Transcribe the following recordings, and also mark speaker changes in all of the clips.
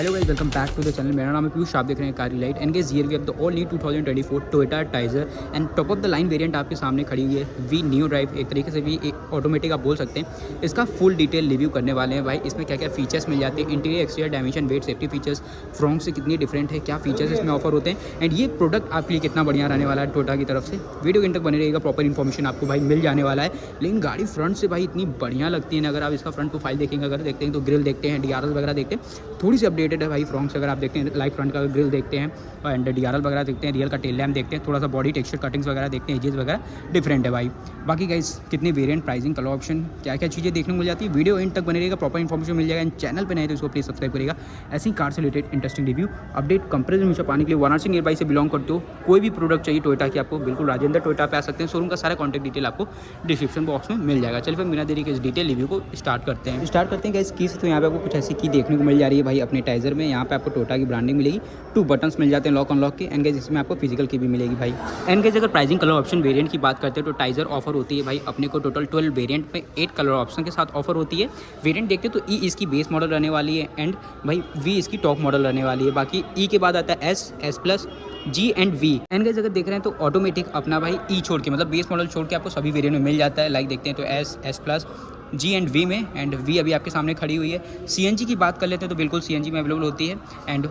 Speaker 1: Hello guys, welcome back to the channel. मेरा नाम है पीयूष, आप देख रहे हैं car light and guys here we have the all new 2024 Toyota Taisor and top of the line variant आपके सामने खड़ी हुई है वी न्यू ड्राइव। एक तरीके से भी ऑटोमेटिक आप बोल सकते हैं। इसका फुल डिटेल रिव्यू करने वाले हैं भाई। इसमें क्या क्या फीचर्स मिल जाते हैं, interior exterior dimension, weight, safety features front से कितनी डिफरेंट है, क्या फीचर्स इसमें ऑफर होते हैं एंड ये प्रोडक्ट आपके लिए कितना बढ़िया रहने वाला है टोयोटा की तरफ से। वीडियो इन तक बने रहेगा, प्रॉपर इन्फॉर्मेशन आपको भाई मिल जाने वाला है। लेकिन गाड़ी फ्रंट से भाई इतनी बढ़िया लगती है ना, अगर आप इसका फ्रंट प्रोफाइल देखेंगे, अगर देखते हैं तो ग्रिल देखते हैं, DRL वगैरह देखते हैं, थोड़ी सी अपडेटेड है भाई फ्रंट से। अगर आप देखते हैं लाइट फ्रंट का ग्रिल देखते हैं एंड DRL वगैरह देखते हैं, रियल का टेल लैम्प देखते हैं, थोड़ा सा बॉडी टेक्सचर कटिंग्स वगैरह देखते हैं, एजेस वगैरह डिफरेंट है भाई। बाकी गाइस कितने वेरिएंट, प्राइसिंग, कलर ऑप्शन, क्या क्या चीज़ें देखने को मिल जाती है, वीडियो एंड तक बने रहेगा, प्रॉपर इन्फॉर्मेशन मिल जाएगा। एंड चैनल पे नहीं तो इसको प्लीज़ सब्सक्राइब करेगा। ऐसी कार से related interesting review, update, comparison हमेशा पाने के लिए वाराणसी नियर बाई से बिलोंग करते हो, कोई भी प्रोडक्ट चाहिए टोयोटा की आपको, बिल्कुल राजेंद्र टोयोटा पे आ सकते हैं। शोरूम का सारा कॉन्टैक्ट डिटेल आपको डिस्क्रिप्शन बॉक्स में मिल जाएगा। चलिए फिर बिना देरी के इस डिटेल रिव्यू को स्टार्ट करते हैं गाइस की। तो यहाँ पे आपको कुछ ऐसी की देखने को मिल जा रही है भाई अपने टाइजर में। यहाँ पे आपको टोयोटा की ब्रांडिंग मिलेगी, 2 बटन्स मिल जाते हैं लॉक अनलॉक के एंड गाइस इसमें आपको फिजिकल की भी मिलेगी भाई। एंड गाइस अगर प्राइसिंग, कलर ऑप्शन, वेरिएंट की बात करते हैं तो टाइजर ऑफर होती है भाई अपने को टोटल 12 वेरिएंट में 8 कलर ऑप्शन के साथ ऑफर होती है। वेरिएंट देखते हैं तो ई इसकी बेस मॉडल रहने वाली है एंड भाई वी इसकी टॉप मॉडल रहने वाली है। बाकी ई के बाद आता है S plus, G and V। And guys अगर देख रहे हैं तो ऑटोमेटिक अपना भाई ई छोड़ के, मतलब बेस मॉडल छोड़ के आपको सभी वेरिएंट में मिल जाता है। लाइक देखते हैं तो S plus, G and V में, एंड V अभी आपके सामने खड़ी हुई है। CNG की बात कर लेते हैं तो बिल्कुल CNG में अवेलेबल होती है एंड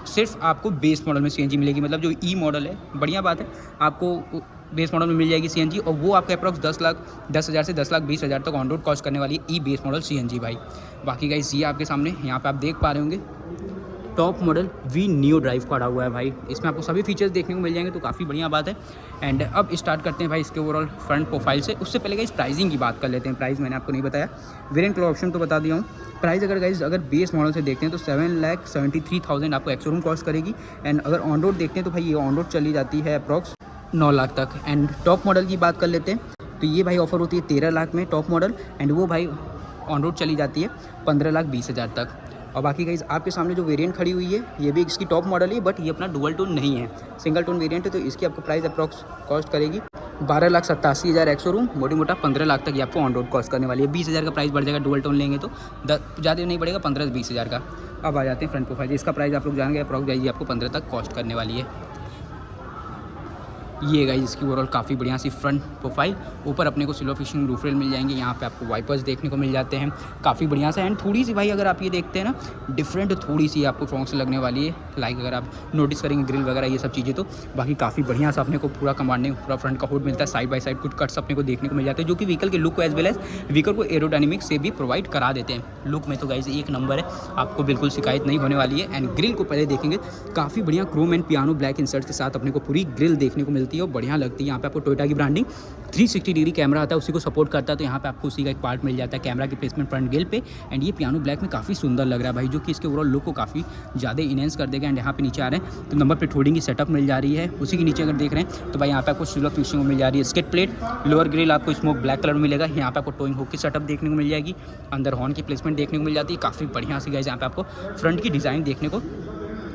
Speaker 1: सिर्फ आपको बेस मॉडल में CNG मिलेगी, मतलब जो ई मॉडल है, बढ़िया बात है, आपको बेस मॉडल में मिल जाएगी CNG और वो आपका अप्रॉक्स 10,10,000 से 10,20,000 तक ऑन रोड कॉस्ट करने वाली है ई बेस मॉडल CNG भाई। बाकी गाइस ये आपके सामने यहाँ पे आप देख पा रहे होंगे top model V new drive पड़ा हुआ है भाई। इसमें आपको सभी फीचर्स देखने को मिल जाएंगे तो काफ़ी बढ़िया बात है। एंड अब स्टार्ट करते हैं भाई इसके ओवरऑल फ्रंट प्रोफाइल से। उससे पहले गाइस प्राइसिंग की बात कर लेते हैं। प्राइस मैंने आपको नहीं बताया, वेरिएंट कलर ऑप्शन तो बता दिया हूँ। प्राइस अगर बेस मॉडल से देखते हैं तो 7,73,000 आपको एक्स-शोरूम कॉस्ट करेगी एंड अगर ऑन रोड देखते हैं तो भाई ये ऑन रोड चली जाती है अप्रॉक्स 9 लाख तक। एंड टॉप मॉडल की बात कर लेते हैं तो ये भाई ऑफर होती है 13 लाख में टॉप मॉडल एंड वो भाई ऑन रोड चली जाती है 15,20,000 तक। और बाकी गाइस आपके सामने जो वेरिएंट खड़ी हुई है ये भी इसकी टॉप मॉडल है, बट ये अपना डुअल टोन नहीं है, सिंगल टोन वेरिएंट है। तो इसकी आपको प्राइस अप्रॉक्स कॉस्ट करेगी 12,87,000 एक्स-शोरूम, मोटी मोटा 15 लाख तक ये आपको ऑन रोड कॉस्ट करने वाली है। 20,000 का प्राइस बढ़ जाएगा डुअल टोन लेंगे तो, ज़्यादा नहीं बढ़ेगा, 15-20,000 का। अब आ जाते हैं फ्रंट प्रोफाइल। इसका प्राइस आप लोग जानेंगे अप्रॉक्स जाइए आपको 15 तक कॉस्ट करने वाली है। ये गाइस इसकी ओवरऑल काफ़ी बढ़िया सी फ्रंट प्रोफाइल। ऊपर अपने को silver fishing roof rail mill जाएंगे, यहाँ पे आपको वाइपर्स देखने को मिल जाते हैं काफ़ी बढ़िया से। एंड थोड़ी सी भाई अगर आप ये देखते हैं ना, डिफरेंट थोड़ी सी आपको फ्रंट से लगने वाली है। लाइक अगर आप नोटिस करेंगे ग्रिल वगैरह ये सब चीज़ें, तो बाकी काफ़ी बढ़िया सा अपने को पूरा कमांडिंग पूरा फ्रंट का हुड मिलता है। साइड बाय साइड कुछ कट्स अपने को देखने को मिल जाते हैं जो कि व्हीकल के लुक को एज वेल एज व्हीकल को एरोडायनेमिक्स से भी प्रोवाइड करा देते हैं। लुक में तो गाइस एक नंबर है, आपको बिल्कुल शिकायत नहीं होने वाली है। एंड ग्रिल को पहले देखेंगे, काफ़ी बढ़िया Chrome and piano black insert के साथ अपने को पूरी ग्रिल देखने को मिलती है और बढ़िया लगती है। यहाँ पे आपको टोयोटा की ब्रांडिंग 360 डिग्री कैमरा आता है, उसी को सपोर्ट करता है, तो यहाँ पे आपको उसी का एक पार्ट मिल जाता है कैमरा की प्लेसमेंट फ्रंट ग्रिल पे। एंड ये पियानो ब्लैक में काफ़ी सुंदर लग रहा है भाई, जो कि इसके ओवरऑल लुक को काफ़ी ज़्यादा इनहेंस कर देगा। एंड यहाँ पे नीचे आ रहे हैं तो नंबर प्लेट होल्डिंग की सेटअप मिल जा रही है। उसी के नीचे अगर देख रहे हैं तो भाई यहाँ पे आपको सिल्वर फिनिशिंग मिल जा रही है। स्किड प्लेट, लोअर ग्रिल आपको स्मोक ब्लैक कलर में मिलेगा। यहाँ पे आपको टोइंग हुक की सेटअप देखने को मिल जाएगी, अंदर हॉर्न की प्लेसमेंट देखने को मिल जाती है। काफ़ी बढ़िया सी गाइस यहाँ पे आपको फ्रंट की डिज़ाइन देखने को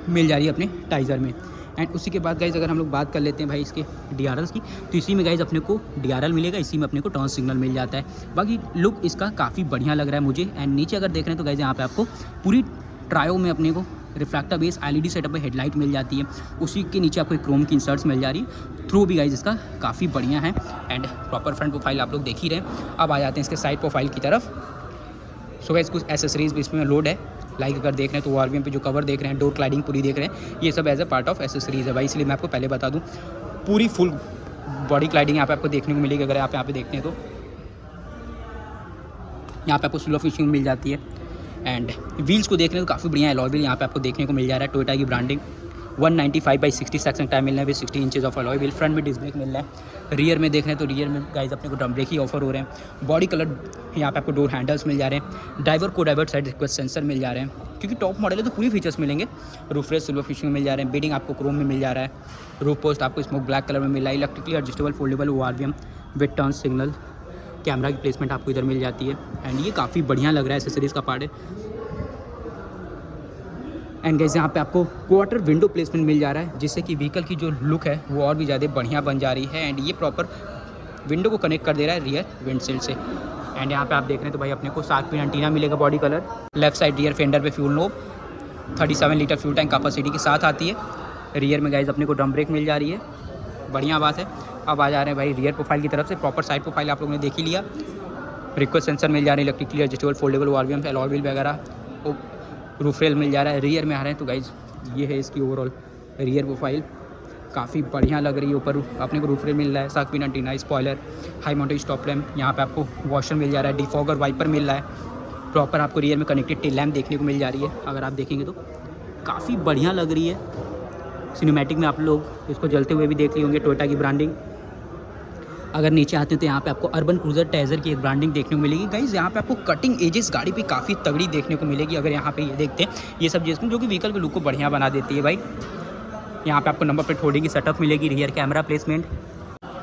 Speaker 1: मिल जा रही है अपने टाइजर में। एंड उसी के बाद गाइज अगर हम लोग बात कर लेते हैं भाई इसके DRLs की, तो इसी में गाइज अपने को DRL मिलेगा, इसी में अपने को टर्न सिग्नल मिल जाता है। बाकी लुक इसका काफ़ी बढ़िया लग रहा है मुझे। एंड नीचे अगर देख रहे हैं तो गाइज यहाँ पे आपको पूरी ट्रायो में अपने को रिफ्लेक्टर बेस LED सेटअप में हेडलाइट मिल जाती है। उसी के नीचे आपको क्रोम की इंसर्ट्स मिल जा रही है। थ्रू भी गाइज इसका काफ़ी बढ़िया है एंड प्रॉपर फ्रंट प्रोफाइल आप लोग देख ही रहे हैं। अब आ जाते हैं इसके साइड प्रोफाइल की तरफ। सो गाइज कुछ एसेसरीज भी इसमें लोड है। लाइक अगर देख रहे हैं तो ORVM पे जो कवर देख रहे हैं, डोर क्लाइडिंग पूरी देख रहे हैं, ये सब as a part of accessories है भाई। इसलिए मैं आपको पहले बता दूं, पूरी फुल बॉडी क्लाइडिंग यहाँ पे आपको देखने को मिलेगी। अगर आप यहाँ पे देखते हैं तो यहाँ पे आपको सिल्वर फिनिशिंग मिल जाती है। एंड व्हील्स को देख रहे हैं तो काफ़ी बढ़िया अलॉय व्हील यहाँ पे आपको देखने को मिल जा रहा है। टोयोटा की ब्रांडिंग 195/60 सेक्शन टाइम मिल रहा है with 60 inches of alloy wheel. Front में डिस्क ब्रेक मिल रहा है। रियर में देख रहे हैं तो रियर में गाइस अपने को ड्रम ब्रेक ही ऑफर हो रहे हैं। बॉडी कलर यहाँ पे आपको डोर हैंडल्स मिल जा रहे हैं। ड्राइवर को डाइवर्ट साइड रिक्वेस्ट सेंसर मिल जा रहे हैं, क्योंकि टॉप मॉडल है तो पूरी फीचर्स मिलेंगे। रूफ रेस्ट सिल्वर फिनिशिंग मिल जा रहे हैं। बेडिंग आपको क्रोम में मिल जा रहा है। रूफ पोस्ट आपको स्मोक ब्लैक कलर में मिल रहा है। Electrically adjustable foldable ORVM with turn signal. Camera की प्लेसमेंट आपको इधर मिल जाती है एंड ये काफ़ी बढ़िया लग रहा है, एसेसरीज का पार्ट है। एंड गाइस यहाँ पे आपको क्वार्टर विंडो प्लेसमेंट मिल जा रहा है, जिससे कि व्हीकल की जो लुक है वो और भी ज़्यादा बढ़िया बन जा रही है। एंड ये प्रॉपर विंडो को कनेक्ट कर दे रहा है रियर विंडशील्ड से। एंड यहाँ पे आप देख रहे हैं तो भाई अपने को 7 पिन एंटीना मिलेगा body colour. Left side rear fender पे fuel knob, 37 litre fuel tank capacity के साथ आती है। रियर में गाइज अपने को ड्रम ब्रेक मिल जा रही है, बढ़िया बात है। अब आ जा रहे हैं भाई रियर प्रोफाइल की तरफ से। प्रॉपर साइड प्रोफाइल आप लोगों ने देख ही लिया। रिक्वेस्ट सेंसर मिल जा रहे हैं, electrically adjustable foldable volume, alloy wheel वगैरह, रूफ रेल मिल जा रहा है। रियर में आ रहे हैं तो गाइज ये है इसकी ओवरऑल रियर प्रोफाइल, काफ़ी बढ़िया लग रही है। ऊपर अपने को रूफ रेल मिल रहा है, साथ में antenna, spoiler, high mounted stop lamp, यहाँ पे आपको वॉशर मिल जा रहा है, डिफॉगर वाइपर मिल रहा है। प्रॉपर आपको रियर में कनेक्टेड टेल लैम्प देखने को मिल जा रही है। अगर आप देखेंगे तो काफ़ी बढ़िया लग रही है। सिनेमैटिक में आप लोग इसको जलते हुए भी देख ली होंगे, टोयोटा की ब्रांडिंग। अगर नीचे आते हैं तो यहाँ पे आपको अर्बन क्रूजर टाइजर की एक ब्रांडिंग देखने को मिलेगी। गाइज यहाँ पे आपको कटिंग एजेस गाड़ी पे काफ़ी तगड़ी देखने को मिलेगी। अगर यहाँ पे ये देखते हैं ये सब चीज़ जो कि व्हीकल के लुक को बढ़िया बना देती है भाई। यहाँ पे आपको नंबर प्लेट होल्डिंग की सेटअप मिलेगी, rear camera placement.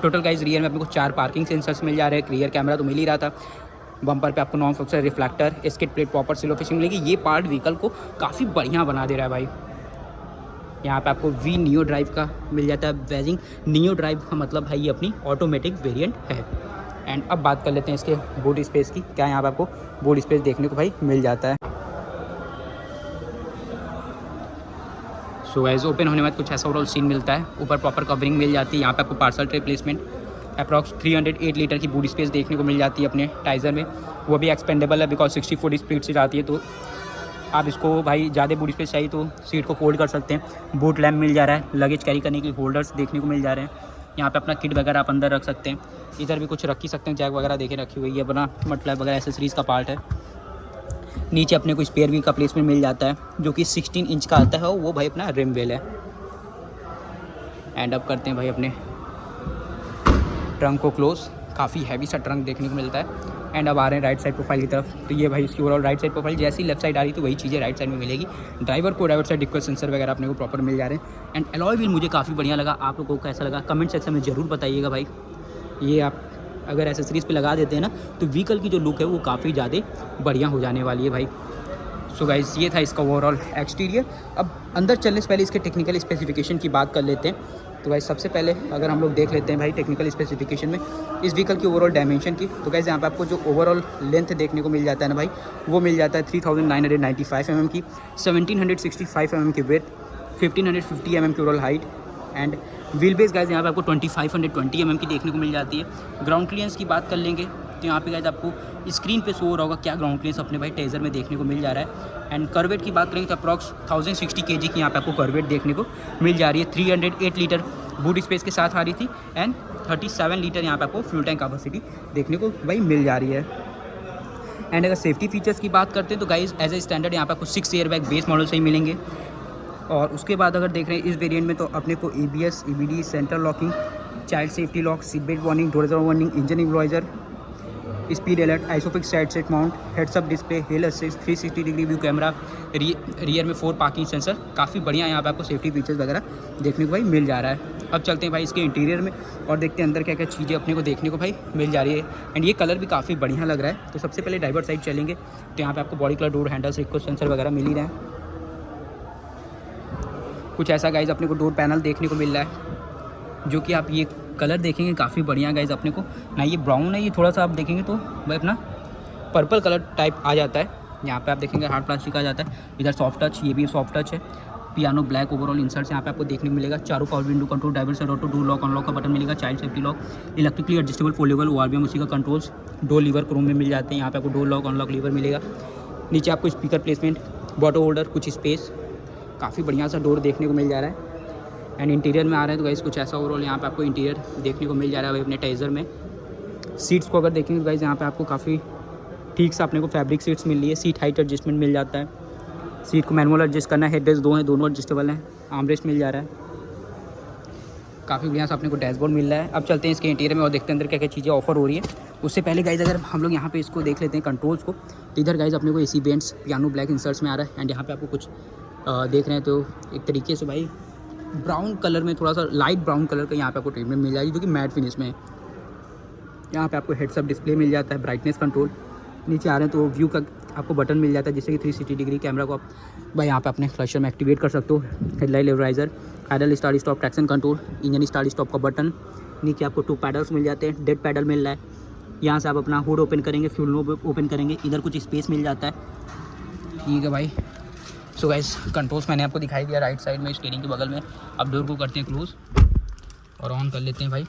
Speaker 1: Total guys rear में आपको 4 पार्किंग सेंसर्स मिल जा रहे हैं, रियर कैमरा तो मिल ही रहा था। बम्पर पे आपको नॉन फॉक्सर रिफ्लेक्टर, स्किड प्लेट प्रॉपर सिलो फिशिंग मिलेगी। ये पार्ट व्हीकल को काफ़ी बढ़िया बना दे रहा है भाई। यहाँ पे आपको वी नियो ड्राइव का मिल जाता है वेजिंग। नियो ड्राइव का मतलब भाई ये अपनी ऑटोमेटिक वेरिएंट है। एंड अब बात कर लेते हैं इसके बूट स्पेस की। क्या यहाँ पे आपको बूट स्पेस देखने को भाई मिल जाता है। सो गाइस ओपन होने के बाद कुछ ऐसा ओवरऑल सीन मिलता है। ऊपर प्रॉपर कवरिंग मिल जाती है। यहाँ पे आपको parcel tray placement, approx 308 litre की बूट स्पेस देखने को मिल जाती है अपने टाइजर में। वो भी एक्सपेंडेबल है बिकॉज 64 स्पीड से जाती है, तो आप इसको भाई ज़्यादा बूट स्पेस चाहिए तो सीट को फोल्ड कर सकते हैं। बूट लैम्प मिल जा रहा है, लगेज कैरी करने के लिए होल्डर्स देखने को मिल जा रहे हैं। यहाँ पे अपना किट वगैरह आप अंदर रख सकते हैं। इधर भी कुछ रख ही सकते हैं, जैक वगैरह देखे रखी हुई है, अपना मतलब वगैरह एसेसरीज़ का पार्ट है। नीचे अपने को स्पेयर व्हील का प्लेसमेंट मिल जाता है जो कि 16 इंच का आता है, और वो भाई अपना रिम व्हील है। एंड अप करते हैं भाई अपने ट्रंक को क्लोज। काफ़ी हैवी सा ट्रंक देखने को मिलता है। एंड अब आ रहे हैं राइट साइड प्रोफाइल की तरफ। तो ये भाई इसकी ओवरऑल राइट साइड प्रोफाइल, जैसी लेफ्ट साइड आ रही तो वही चीज़ें राइट साइड में मिलेगी। ड्राइवर साइड रिक्वेस्ट सेंसर वगैरह अपने को प्रॉपर मिल जा रहे हैं। एंड अलॉय व्हील मुझे काफ़ी बढ़िया लगा। आप लोगों को कैसा लगा कमेंट सेक्शन में ज़रूर बताइएगा भाई। ये आप अगर एसेसरीज़ पे लगा देते हैं ना तो व्हीकल की जो लुक है वो काफ़ी ज़्यादा बढ़िया हो जाने वाली है भाई। सो गाइस ये था इसका ओवरऑल एक्सटीरियर। अब अंदर चलने से पहले इसके टेक्निकल स्पेसिफिकेशन की बात कर लेते हैं। तो गाइस सबसे पहले अगर हम लोग देख लेते हैं भाई टेक्निकल स्पेसिफिकेशन में इस व्हीकल की ओवरऑल डायमेंशन की, तो गाइस यहाँ पे आपको जो ओवरऑल लेंथ देखने को मिल जाता है ना भाई, वो मिल जाता है 3995 mm की, 1765 mm की विड्थ, 1550 mm की overall height. And wheel base guys यहाँ पे आपको 2520 mm की देखने को मिल जाती है। ग्राउंड क्लियरेंस की बात कर लेंगे तो यहाँ पे गाइस आपको स्क्रीन पे शो हो रहा होगा क्या ग्राउंड क्लियरेंस अपने भाई टाइजर में देखने को मिल जा रहा है। एंड करवेट की बात करेंगे तो अप्रॉक्स 1060 kg की यहाँ पे आपको करवेट देखने को मिल जा रही है। 308 लीटर बूट स्पेस के साथ आ रही थी। एंड 37 लीटर यहाँ पे आपको फ्यूल टैंक कैपेसिटी देखने को भाई मिल जा रही है। एंड अगर सेफ्टी फीचर्स की बात करते हैं तो गाइस एज ए स्टैंडर्ड यहाँ पे आपको 6 एयरबैग बेस मॉडल से ही मिलेंगे। और उसके बाद अगर देख रहे हैं इस वेरिएंट में तो अपने को ABS, EBD, centre locking, child safety lock, seat belt warning, door warning, engine immobiliser, speed alert, isofix side seat mount, heads up display, hill assist, 360 degree view camera, rear में 4 पार्किंग सेंसर, काफ़ी बढ़िया यहाँ पे आपको safety features वगैरह देखने को भाई मिल जा रहा है। अब चलते हैं भाई इसके इंटीरियर में और देखते हैं अंदर क्या क्या चीज़ें अपने को देखने को भाई मिल जा रही है। एंड ये कलर भी काफ़ी बढ़िया लग रहा है। तो सबसे पहले ड्राइवर साइड चलेंगे तो यहाँ पे आपको body colour, door handles, request sensor वगैरह मिल ही रहे हैं। कुछ ऐसा गाइज अपने को डोर पैनल देखने को मिल रहा है जो कि आप ये कलर देखेंगे काफ़ी बढ़िया गाइज अपने को ना, ये ब्राउन है, ये थोड़ा सा आप देखेंगे तो भाई अपना पर्पल कलर टाइप आ जाता है। यहाँ पे आप देखेंगे हार्ड प्लास्टिक आ जाता है। इधर सॉफ्ट टच, ये भी सॉफ्ट टच है। पियानो ब्लैक ओवरऑल इंसर्ट्स यहाँ पे आपको देखने को मिलेगा। चारों power window control, driver side auto, door lock unlock का बटन मिलेगा, child safety lock, electrically adjustable foldable volume उसी का कंट्रोल्स, डोर लीवर क्रोम में मिल जाते हैं। यहाँ पे आपको डोर लॉक अनलॉक लीवर मिलेगा। नीचे आपको स्पीकर प्लेसमेंट, बॉटल होल्डर, कुछ स्पेस, काफ़ी बढ़िया सा डोर देखने को मिल जा रहा है। एंड इंटीरियर में आ रहे हैं तो गाइस कुछ ऐसा ओवरऑल यहाँ पे आपको इंटीरियर देखने को मिल जा रहा है भाई अपने टाइजर में। सीट्स को अगर देखेंगे तो गाइस यहाँ पे आपको काफ़ी ठीक सा अपने को फैब्रिक सीट्स मिल रही है। सीट हाइट एडजस्टमेंट मिल जाता है। सीट को मैनुअल एडजस्ट करना है, हेड रेस्ट 2 हैं, दोनों एडजस्टेबल हैं। आर्मरेस्ट मिल जा रहा है। काफ़ी बढ़िया सा अपने को डैशबोर्ड मिल रहा है। अब चलते हैं इसके इंटीरियर में और देखते हैं अंदर क्या क्या चीज़ें ऑफर हो रही है। उससे पहले गाइज अगर हम लोग यहाँ पे इसको देख लेते हैं कंट्रोल्स को, तो इधर गाइज अपने को AC vents, piano black inserts में आ रहा है। एंड यहाँ पे आपको कुछ देख रहे हैं तो एक तरीके से भाई ब्राउन कलर में, थोड़ा सा लाइट ब्राउन कलर का यहाँ पे आपको ट्रीटमेंट मिल जाएगी जो कि मैट फिनिश में है। यहाँ पे आपको हेड्स अप डिस्प्ले मिल जाता है, ब्राइटनेस कंट्रोल। नीचे आ रहे हैं तो व्यू का आपको बटन मिल जाता है जिससे कि 360 डिग्री कैमरा को आप भाई यहाँ पे अपने फ्लैशर में एक्टिवेट कर सकते हो। Headlight leveliser, idle start stop, traction control, engine start stop का बटन। नीचे आपको 2 पैडल्स मिल जाते हैं, डेड पैडल मिल रहा है। यहाँ से आप अपना हुड ओपन करेंगे, फ्यूल नोब ओपन करेंगे, इधर कुछ स्पेस मिल जाता है। ठीक है भाई। सो गाइस कंट्रोल्स मैंने आपको दिखाई दिया राइट साइड में स्टीयरिंग के बगल में। अब डोर को करते हैं क्लोज और ऑन कर लेते हैं भाई।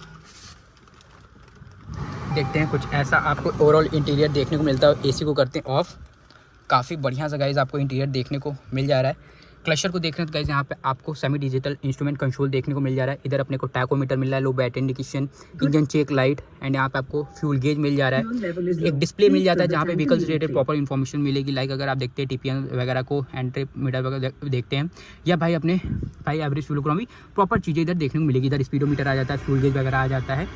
Speaker 1: देखते हैं कुछ ऐसा आपको ओवरऑल इंटीरियर देखने को मिलता है। एसी को करते हैं ऑफ। काफ़ी बढ़िया सा गाइस आपको इंटीरियर देखने को मिल जा रहा है। क्लचर को देख रहे हैं तो गाइस यहाँ पे आपको सेमी डिजिटल इंस्ट्रूमेंट कंट्रोल देखने को मिल जा रहा है। इधर अपने को टैकोमीटर मिल रहा है, low battery indication, engine check light and यहाँ पे आपको फ्यूल गेज मिल जा रहा है। एक डिस्प्ले मिल जाता है जहाँ पे व्हीकल से रिलेटेड प्रॉपर इन्फॉर्मेशन मिलेगी। लाइक अगर आप देखते हैं टीपीएम वगैरह को, एंट्री मीटर वगैरह देखते हैं, या भाई अपने भाई एवरेज फ्यूल इकोनॉमी प्रॉपर चीज़ें इधर देखने को मिलेगी। इधर स्पीडोमीटर आ जाता है, फ्यूल गेज वगैरह आ जाता है।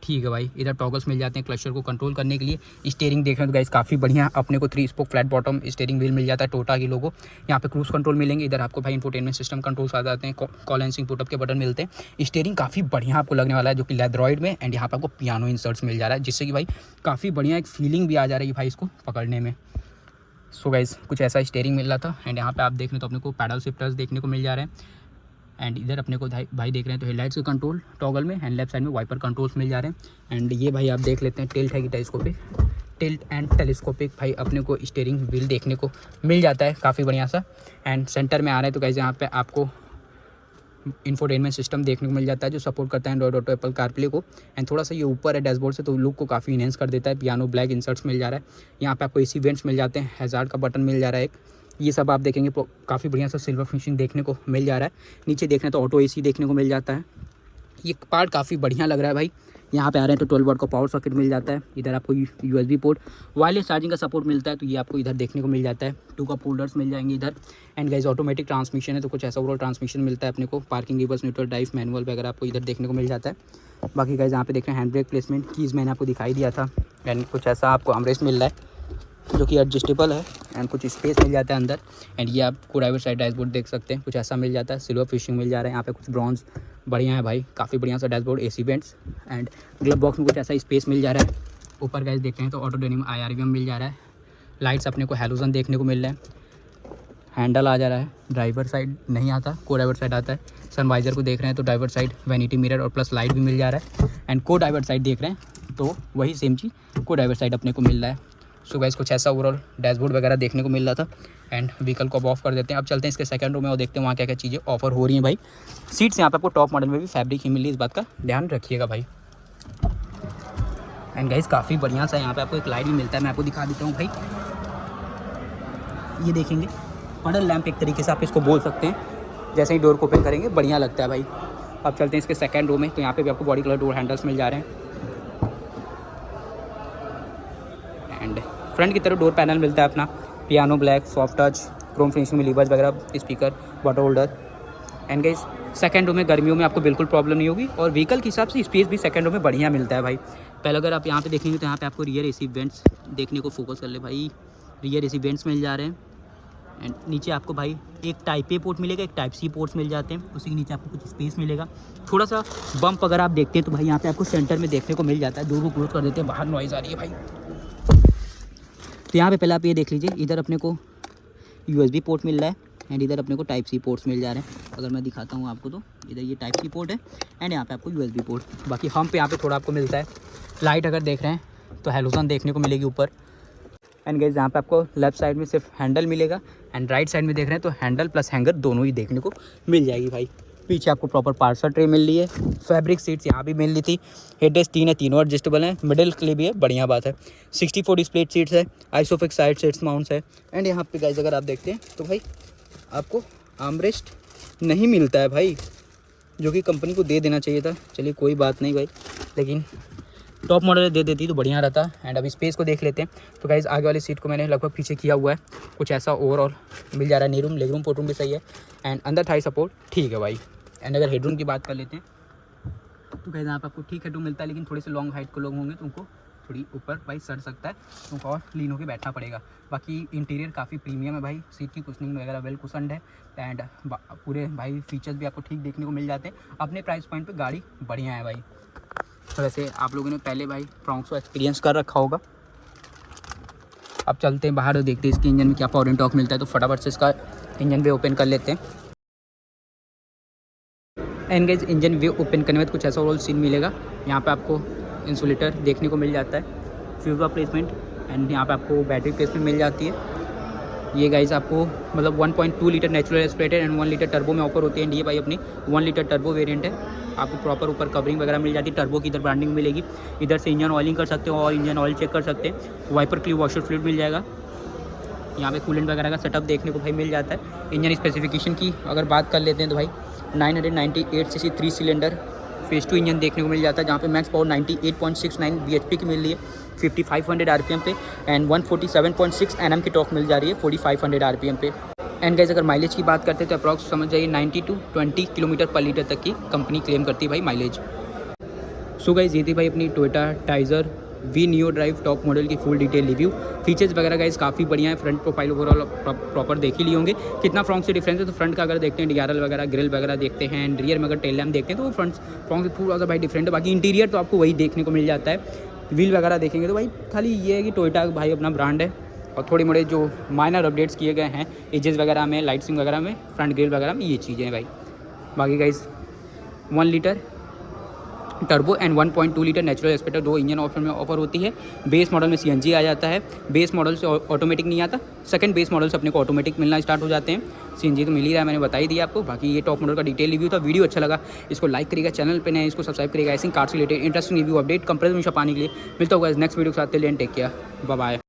Speaker 1: ठीक है भाई, इधर टॉगल्स मिल जाते हैं क्लचर को कंट्रोल करने के लिए। स्टीयरिंग देख रहे हो तो गाइस काफ़ी बढ़िया अपने को 3 spoke flat bottom steering wheel मिल जाता है, टोटा की लोगो। यहाँ पे क्रूज कंट्रोल मिलेंगे। इधर आपको भाई इंफोटेनमेंट सिस्टम कंट्रोल्स आ जाते हैं, कॉल एंसिंग पुटअप के बटन मिलते हैं। स्टीयरिंग काफ़ी बढ़िया आपको लगने वाला है जो कि लेदरॉइड में, एंड यहाँ पर आपको पियानो इंसर्ट्स मिल जा रहा है जिससे कि भाई काफ़ी बढ़िया एक फीलिंग भी आ जा रही है भाई इसको पकड़ने में। सो गाइस कुछ ऐसा स्टीयरिंग मिल रहा था। एंड यहाँ पे आप देख रहे हैं तो अपने को पैडल शिफ्टर्स देखने को मिल जा रहे हैं। एंड इधर अपने को भाई देख रहे हैं तो हेडलाइट्स के कंट्रोल टॉगल में, एंड लेफ्ट साइड में वाइपर कंट्रोल्स मिल जा रहे हैं। एंड ये भाई आप देख लेते हैं टिल्ट है कि टेलीस्कोपिक, टिल्ट एंड टेलीस्कोपिक भाई अपने को स्टीयरिंग व्हील देखने को मिल जाता है काफ़ी बढ़िया सा। एंड सेंटर में आ रहे हैं तो गाइस यहाँ पे आपको इंफोटेनमेंट सिस्टम देखने को मिल जाता है जो सपोर्ट करता है एंड्रॉइड ऑटो, एप्पल कारप्ले को। एंड थोड़ा सा ये ऊपर है डैशबोर्ड से तो लुक को काफ़ी इनहेंस कर देता है। पियानो ब्लैक इंसर्ट्स मिल जा रहा है। यहाँ पे आपको एसी वेंट्स मिल जाते हैं, हैजार्ड का बटन मिल जा रहा है एक। ये सब आप देखेंगे काफ़ी बढ़िया सा सिल्वर फिनिशिंग देखने को मिल जा रहा है। नीचे देखना तो ऑटो एसी देखने को मिल जाता है। ये पार्ट काफ़ी बढ़िया लग रहा है भाई। यहाँ पे आ रहे हैं तो 12 वाट का पावर सॉकेट मिल जाता है। इधर आपको USB पोर्ट, वायरलेस चार्जिंग का सपोर्ट मिलता है तो ये आपको इधर देखने को मिल जाता है। 2 कप होल्डर्स मिल जाएंगे इधर। एंड गाइस ऑटोमेटिक ट्रांसमिशन है तो कुछ ऐसा ओवरऑल ट्रांसमिशन मिलता है अपने को। Parking, reverse, neutral, drive, manual वगैरह आपको इधर देखने को मिल जाता है। बाकी गाइस यहाँ पे देख रहे हैं हैंड ब्रेक प्लेसमेंट, कीज़ मैंने आपको दिखाई दिया था। एंड कुछ ऐसा आपको आर्मरेस्ट मिल रहा है जो कि एडजस्टेबल है, एंड कुछ स्पेस मिल जाता है अंदर। एंड ये आपको ड्राइवर साइड डैशबोर्ड देख सकते हैं, कुछ ऐसा मिल जाता है। सिल्वर फिनिशिंग मिल जा रहा है। यहाँ पे कुछ ब्रॉन्ज बढ़िया है भाई, काफ़ी बढ़िया सा dashboard, AC vents and glove box में कुछ ऐसा स्पेस मिल जा रहा है। ऊपर गाइस देखते हैं तो ऑटो डेनिम IRVM मिल जा रहा है। लाइट्स अपने को हैलोजन देखने को मिल रहा है। हैंडल आ जा रहा है, ड्राइवर साइड नहीं आता, को ड्राइवर साइड आता है। सनवाइजर को देख रहे हैं तो ड्राइवर साइड वैनिटी मिरर और प्लस लाइट भी मिल जा रहा है। एंड को ड्राइवर साइड देख रहे हैं तो वही सेम चीज़ को ड्राइवर साइड अपने को मिल रहा है। सो गाइस कुछ ऐसा ओवरऑल डैशबोर्ड वगैरह देखने को मिल रहा था। एंड व्हीकल को अब ऑफ कर देते हैं। अब चलते हैं इसके सेकंड रो में और देखते हैं वहाँ क्या क्या चीज़ें ऑफर हो रही हैं भाई। सीट्स यहाँ पे आपको टॉप मॉडल में भी फैब्रिक ही मिल रही है, इस बात का ध्यान रखिएगा भाई। एंड गाइस काफ़ी बढ़िया सा यहाँ पे आपको एक लाइट भी मिलता है, मैं आपको दिखा देता हूँ भाई। ये देखेंगे पडल लैंप एक तरीके से आप इसको बोल सकते हैं। जैसे ही डोर को ओपन करेंगे बढ़िया लगता है भाई। अब चलते हैं इसके सेकंड रो में तो यहाँ पे भी आपको बॉडी कलर डोर हैंडल्स मिल जा रहे हैं। एंड फ्रंट की तरफ डोर पैनल मिलता है अपना, piano black, soft touch, chrome finishing में लीवर्स वगैरह, speaker, water holder. And guys second row में गर्मियों में आपको बिल्कुल प्रॉब्लम नहीं होगी और व्हीकल के हिसाब से स्पेस भी सेकंड रो में बढ़िया मिलता है भाई। पहले अगर आप यहाँ पे देखेंगे तो यहाँ पे आपको रियर एसी वेंट्स देखने को, फोकस कर ले भाई, रियर एसी वेंट्स मिल जा रहे हैं। एंड नीचे आपको भाई एक टाइप ए पोर्ट मिलेगा, एक टाइप सी पोर्ट्स मिल जाते हैं। उसी के नीचे आपको कुछ स्पेस मिलेगा। थोड़ा सा बम्प अगर आप देखते हैं तो भाई यहाँ पे आपको सेंटर में देखने को मिल जाता है। डोर को क्लोज कर देते हैं, बाहर नॉइज़ आ रही है भाई। तो यहाँ पे पहले आप ये देख लीजिए, इधर अपने को USB पोर्ट मिल रहा है एंड इधर अपने को टाइप सी पोर्ट्स मिल जा रहे हैं। अगर मैं दिखाता हूँ आपको तो इधर ये टाइप सी पोर्ट है एंड यहाँ पे आपको USB पोर्ट। बाकी हम पे यहाँ पे थोड़ा आपको मिलता है। लाइट अगर देख रहे हैं तो हैलोजन देखने को मिलेगी ऊपर। एंड गाइस यहाँ पे आपको लेफ्ट साइड में सिर्फ हैंडल मिलेगा एंड राइट साइड में देख रहे हैं तो हैंडल प्लस हैंगर दोनों ही देखने को मिल जाएगी भाई। पीछे आपको प्रॉपर पार्सल ट्रे मिल रही है। फैब्रिक सीट्स यहाँ भी मिल रही थी। हेडरेस्ट 3 है, तीनों एडजस्टेबल हैं। मिडिल के लिए भी है, बढ़िया बात है। 64 स्प्लिट सीट्स है, आइसोफिक्स साइड सीट्स माउंट्स है। एंड यहाँ पे गाइस अगर आप देखते हैं तो भाई आपको आर्मरेस्ट नहीं मिलता है भाई, जो कि कंपनी को दे देना चाहिए था। चलिए कोई बात नहीं भाई, लेकिन टॉप मॉडल दे देती तो बढ़िया रहता। एंड अभी स्पेस को देख लेते हैं तो गाइस आगे वाली सीट को मैंने लगभग पीछे किया हुआ है। कुछ ऐसा ओवरऑल मिल जा रहा है। नी room, leg room, port room भी सही है एंड अंदर थाई सपोर्ट ठीक है भाई। एंड अगर हेडरूम की बात कर लेते हैं तो गाइस यहाँ पर आपको ठीक हेडरूम मिलता है, लेकिन थोड़े से लॉन्ग हाइट के लोग होंगे तो उनको थोड़ी ऊपर भाई सड़ सकता है, तो उनको और लीन होकर बैठना पड़ेगा। बाकी इंटीरियर काफ़ी प्रीमियम है भाई। सीट की कुशनिंग वगैरह वेल कुशन्ड है एंड पूरे भाई फीचर्स भी आपको ठीक देखने को मिल जाते हैं। अपने प्राइस पॉइंट पे गाड़ी बढ़िया है भाई। तो वैसे आप लोगों ने पहले भाई फ्रॉन्क्स एक्सपीरियंस कर रखा होगा। अब चलते हैं बाहर और देखते हैं इसके इंजन में क्या पावर एंड टॉर्क मिलता है। तो फटाफट से इसका इंजन वे ओपन कर लेते हैं। And guys engine way open करने में कुछ ऐसा ओवरऑल सीन मिलेगा। यहाँ पे आपको इंसुलेटर देखने को मिल जाता है, फ्यूज का प्लेसमेंट एंड यहाँ पे आपको बैटरी प्लेसमेंट मिल जाती है। ये गाइस आपको मतलब 1.2 litre natural aspirated and 1 litre turbo में ऑफर होती है। एंड ये भाई अपनी 1 लीटर टर्बो वेरिएंट है। आपको प्रॉपर ऊपर कवरिंग वगैरह मिल जाती है, टर्बो की इधर ब्रांडिंग मिलेगी। इधर से इंजन ऑयलिंग कर सकते हो और इंजन ऑयल चेक कर सकते हैं। वाइपर क्लीव वॉशर फ्लूइड मिल जाएगा। यहाँ पे कूलेंट वगैरह का सेटअप देखने को भाई मिल जाता है। इंजन स्पेसिफिकेशन की अगर बात कर लेते हैं तो भाई 998 सीसी 3 सिलेंडर फेज 2 इंजन देखने को मिल जाता है, जहाँ पे मैक्स पावर 98.69 bhp की मिल रही है 5500 आरपीएम पे एंड 147.6 Nm की टॉर्क मिल जा रही है 4500 आरपीएम पे। एंड गाइस अगर माइलेज की बात करते हैं तो अप्रॉक्स समझ जाइए 90 to 20 किलोमीटर पर लीटर तक की कंपनी क्लेम करती है भाई माइलेज। सो गाइस ये थी भाई अपनी Toyota Taisor V Neo Drive top model की फुल डिटेल रिव्यू। फीचर्स वगैरह गाइस काफ़ी बढ़िया है। फ्रंट प्रोफाइल ओवरऑल प्रॉपर देख ही लिए होंगे कितना फ्रंट से डिफरेंस है। तो फ्रंट का अगर देखते हैं डीआरएल वगैरह ग्रिल वगैरह देखते हैं एंड रियर में अगर टेल लैम्प देखते हैं तो वो फ्रंट से थोड़ा सा भाई डिफरेंट है। बाकी इंटीरियर तो आपको वही देखने को मिल जाता है। व्हील वगैरह देखेंगे तो भाई खाली ये है कि टोयोटा भाई अपना ब्रांड है और थोड़ी मोड़े जो माइनर अपडेट्स किए गए हैं एजेस वगैरह में, लाइट्सिंग वगैरह में, फ्रंट ग्रिल वगैरह में, ये चीज़ें हैं भाई। बाकी guys 1 litre turbo and 1.2 litre natural aspirated 2 engine option में ऑफर होती है। बेस मॉडल में सीएनजी आ जाता है। बेस मॉडल से ऑटोमेटिक नहीं आता, सेकंड बेस मॉडल से अपने को ऑटोमेटिक मिलना स्टार्ट हो जाते हैं। सीएनजी तो मिल ही रहा है, मैंने बता ही दिया आपको। बाकी ये टॉप मॉडल का डिटेल रिव्यू था। वीडियो अच्छा लगा इसको लाइक करिएगा, चैनल पे नए इसको सब्सक्राइब करिएगा। ऐसे कार से related interesting review update comparison पाने के लिए मिलता होगा नेक्स्ट वीडियो के साथ। Take care, bye bye.